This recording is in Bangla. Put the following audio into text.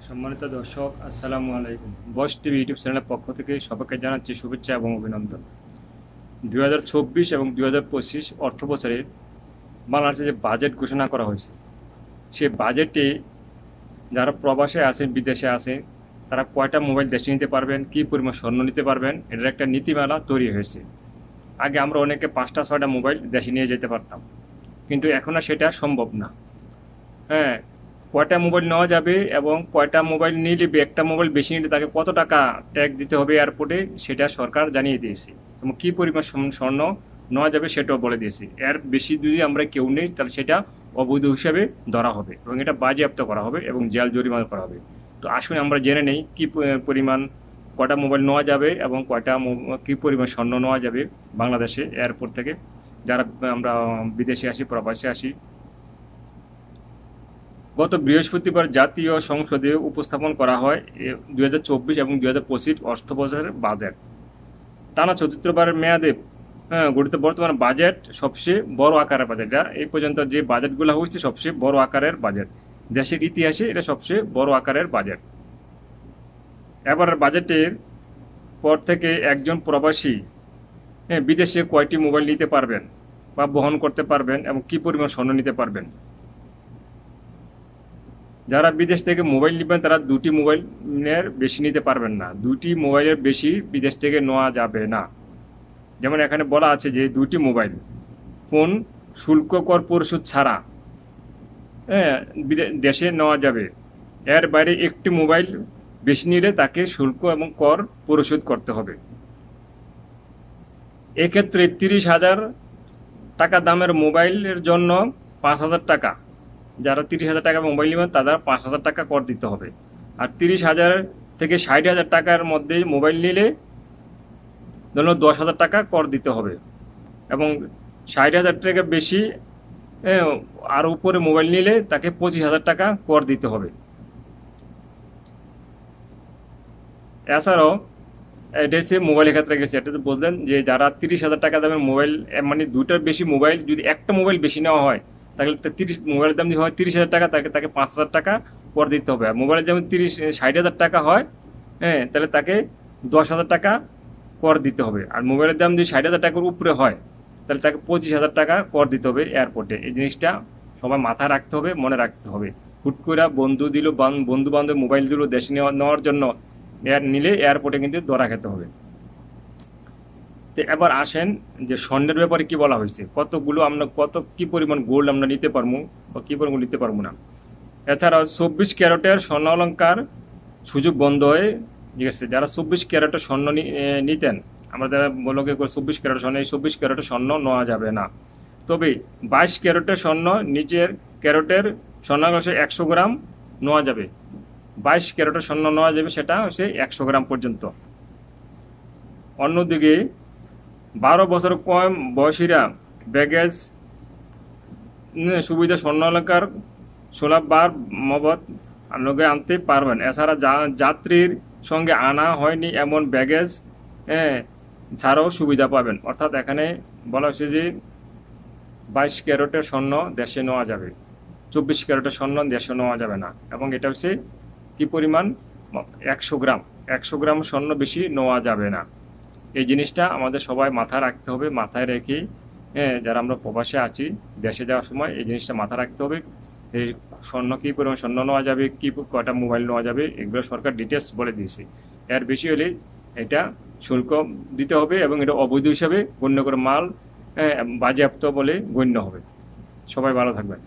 সম্মানিত দর্শক, আসসালামু আলাইকুম। বস টিভি ইউটিউব চ্যানেলের পক্ষ থেকে সবাইকে জানাচ্ছি শুভেচ্ছা এবং অভিনন্দন। 2024 এবং 2025 অর্থ বছরে বাংলাদেশে যে বাজেট ঘোষণা করা হয়েছে, সে বাজেটে যারা প্রবাসে আছেন, বিদেশে আছেন, তারা কয়টা মোবাইল দেশে নিতে পারবেন, কী পরিমাণ স্বর্ণ নিতে পারবেন, এটার একটা নীতিমালা তৈরি হয়েছে। আগে আমরা অনেকে 5টা 6টা মোবাইল দেশে নিয়ে যেতে পারতাম, কিন্তু এখন আর সেটা সম্ভব না। হ্যাঁ, কয়টা মোবাইল নেওয়া যাবে এবং কয়টা মোবাইল নিলে একটা মোবাইল বেশি নিলে তাকে কত টাকা ট্যাক্স দিতে হবে এয়ারপোর্টে, সেটা সরকার জানিয়ে দিয়েছে। এবং কী পরিমাণ স্বর্ণ নেওয়া যাবে সেটাও বলে দিয়েছে। এর বেশি যদি আমরা কেউ নেই তাহলে সেটা অবৈধ হিসাবে ধরা হবে এবং এটা বাজেয়াপ্ত করা হবে এবং জেল জরিমানা করা হবে। তো আসুন আমরা জেনে নেই কী পরিমাণ কয়টা মোবাইল নেওয়া যাবে এবং কী পরিমাণ স্বর্ণ নেওয়া যাবে বাংলাদেশে এয়ারপোর্ট থেকে, যারা আমরা বিদেশে আসি, প্রবাসে আসি। গত বৃহস্পতিবার জাতীয় সংসদে উপস্থাপন করা হয় 2024 এবং 2025 অর্থবছরের বাজেট। টানা চতুর্থবারের মেয়াদে গঠিত বর্তমান বাজেট সবচেয়ে বড় আকারের বাজেট। এটা এই পর্যন্ত যে বাজেটগুলো হচ্ছে সবচেয়ে বড় আকারের বাজেট। দেশের ইতিহাসে এটা সবচেয়ে বড় আকারের বাজেট। এবারের বাজেটের পর থেকে একজন প্রবাসী বিদেশে কয়টি মোবাইল নিতে পারবেন বা বহন করতে পারবেন এবং কী পরিমাণ স্বর্ণ নিতে পারবেন। যারা বিদেশ থেকে মোবাইল নেবেন তারা 2টি মোবাইলের বেশি নিতে পারবেন না। 2টি মোবাইলের বেশি বিদেশ থেকে নেওয়া যাবে না। যেমন এখানে বলা আছে যে 2টি মোবাইল ফোন শুল্ক কর পরিশোধ ছাড়া দেশে নেওয়া যাবে। এর বাইরে একটি মোবাইল বেশি নিলে তাকে শুল্ক এবং কর পরিশোধ করতে হবে। এক্ষেত্রে 30,000 টাকা দামের মোবাইলের জন্য 5,000 টাকা, যারা 30,000 টাকা মোবাইল নেবেন তাদের 5,000 টাকা কর দিতে হবে। আর 30,000 থেকে 60,000 টাকার মধ্যে মোবাইল নিলে ধরুন 10,000 টাকা কর দিতে হবে এবং 60,000 টাকা বেশি আর উপরে মোবাইল নিলে তাকে 25,000 টাকা কর দিতে হবে। এছাড়াও এটা হচ্ছে মোবাইলের ক্ষেত্রে গেছে, এটা তো বুঝলেন যে যারা 30,000 টাকা দামের মোবাইল, মানে 2টার বেশি মোবাইল, যদি একটা মোবাইল বেশি নেওয়া হয় তাহলে মোবাইলের দাম যদি হয় 30,000 টাকা, তাকে 5,000 টাকা কর দিতে হবে। আর মোবাইলের যেমন 60,000 টাকা হয়, তাহলে তাকে 10,000 টাকা কর দিতে হবে। আর মোবাইলের দাম যদি 60,000 টাকার উপরে হয় তাহলে তাকে 25,000 টাকা কর দিতে হবে এয়ারপোর্টে। এই জিনিসটা সবাই মাথায় রাখতে হবে, মনে রাখতে হবে। হুট করে বন্ধু বান্ধব মোবাইল দিল দেশে নেওয়ার জন্য, নিলে এয়ারপোর্টে কিন্তু ধরা খেতে হবে। তো এবার আসেন যে স্বর্ণের ব্যাপারে কি বলা হয়েছে, কি পরিমাণ গোল্ড আমরা নিতে পারবো বা কি পরিমাণ নিতে পারবো না। এছাড়াও 24 ক্যারেটের স্বর্ণ অলঙ্কার সুযোগ বন্ধ হয়ে গেছে। যারা 24 ক্যারেটের স্বর্ণ নিতেন, আমরা যারা বলকে 24 ক্যারেট স্বর্ণ, এই 24 ক্যারেটের স্বর্ণ নেওয়া যাবে না। তবে 22 ক্যারেটের স্বর্ণ, নিচের ক্যারেটের স্বর্ণ 100 গ্রাম নেওয়া যাবে। 22 ক্যারেটের স্বর্ণ নেওয়া যাবে, সেটা হচ্ছে 100 গ্রাম পর্যন্ত। অন্যদিকে 12 বছর কম বয়সীরা ব্যাগেজ সুবিধা স্বর্ণ অলঙ্কার সুলভ বার মবদ লোকে আনতে পারবেন। এছাড়া যাত্রীর সঙ্গে আনা হয়নি এমন ব্যাগেজ ছাড়াও সুবিধা পাবেন। অর্থাৎ এখানে বলা হয়েছে যে 22 ক্যারেটের স্বর্ণ দেশে নেওয়া যাবে, 24 ক্যারেটের স্বর্ণ দেশে নেওয়া যাবে না। এবং এটা হচ্ছে কি পরিমাণ, 100 গ্রাম। 100 গ্রাম স্বর্ণ বেশি নেওয়া যাবে না। এই জিনিসটা আমাদের সবাই মাথায় রাখতে হবে। মাথায় রেখে যারা আমরা প্রবাসে আছি, দেশে যাওয়ার সময় এই জিনিসটা মাথায় রাখতে হবে। এই স্বর্ণ কী পরিমাণ স্বর্ণ নেওয়া যাবে, কয়টা মোবাইল নেওয়া যাবে, এগুলো সরকার ডিটেলস বলে দিয়েছে। এর বেশি হলে এটা শুল্ক দিতে হবে এবং এটা অবৈধ হিসাবে গণ্য করে মাল বাজেয়াপ্ত বলে গণ্য হবে। সবাই ভালো থাকবেন।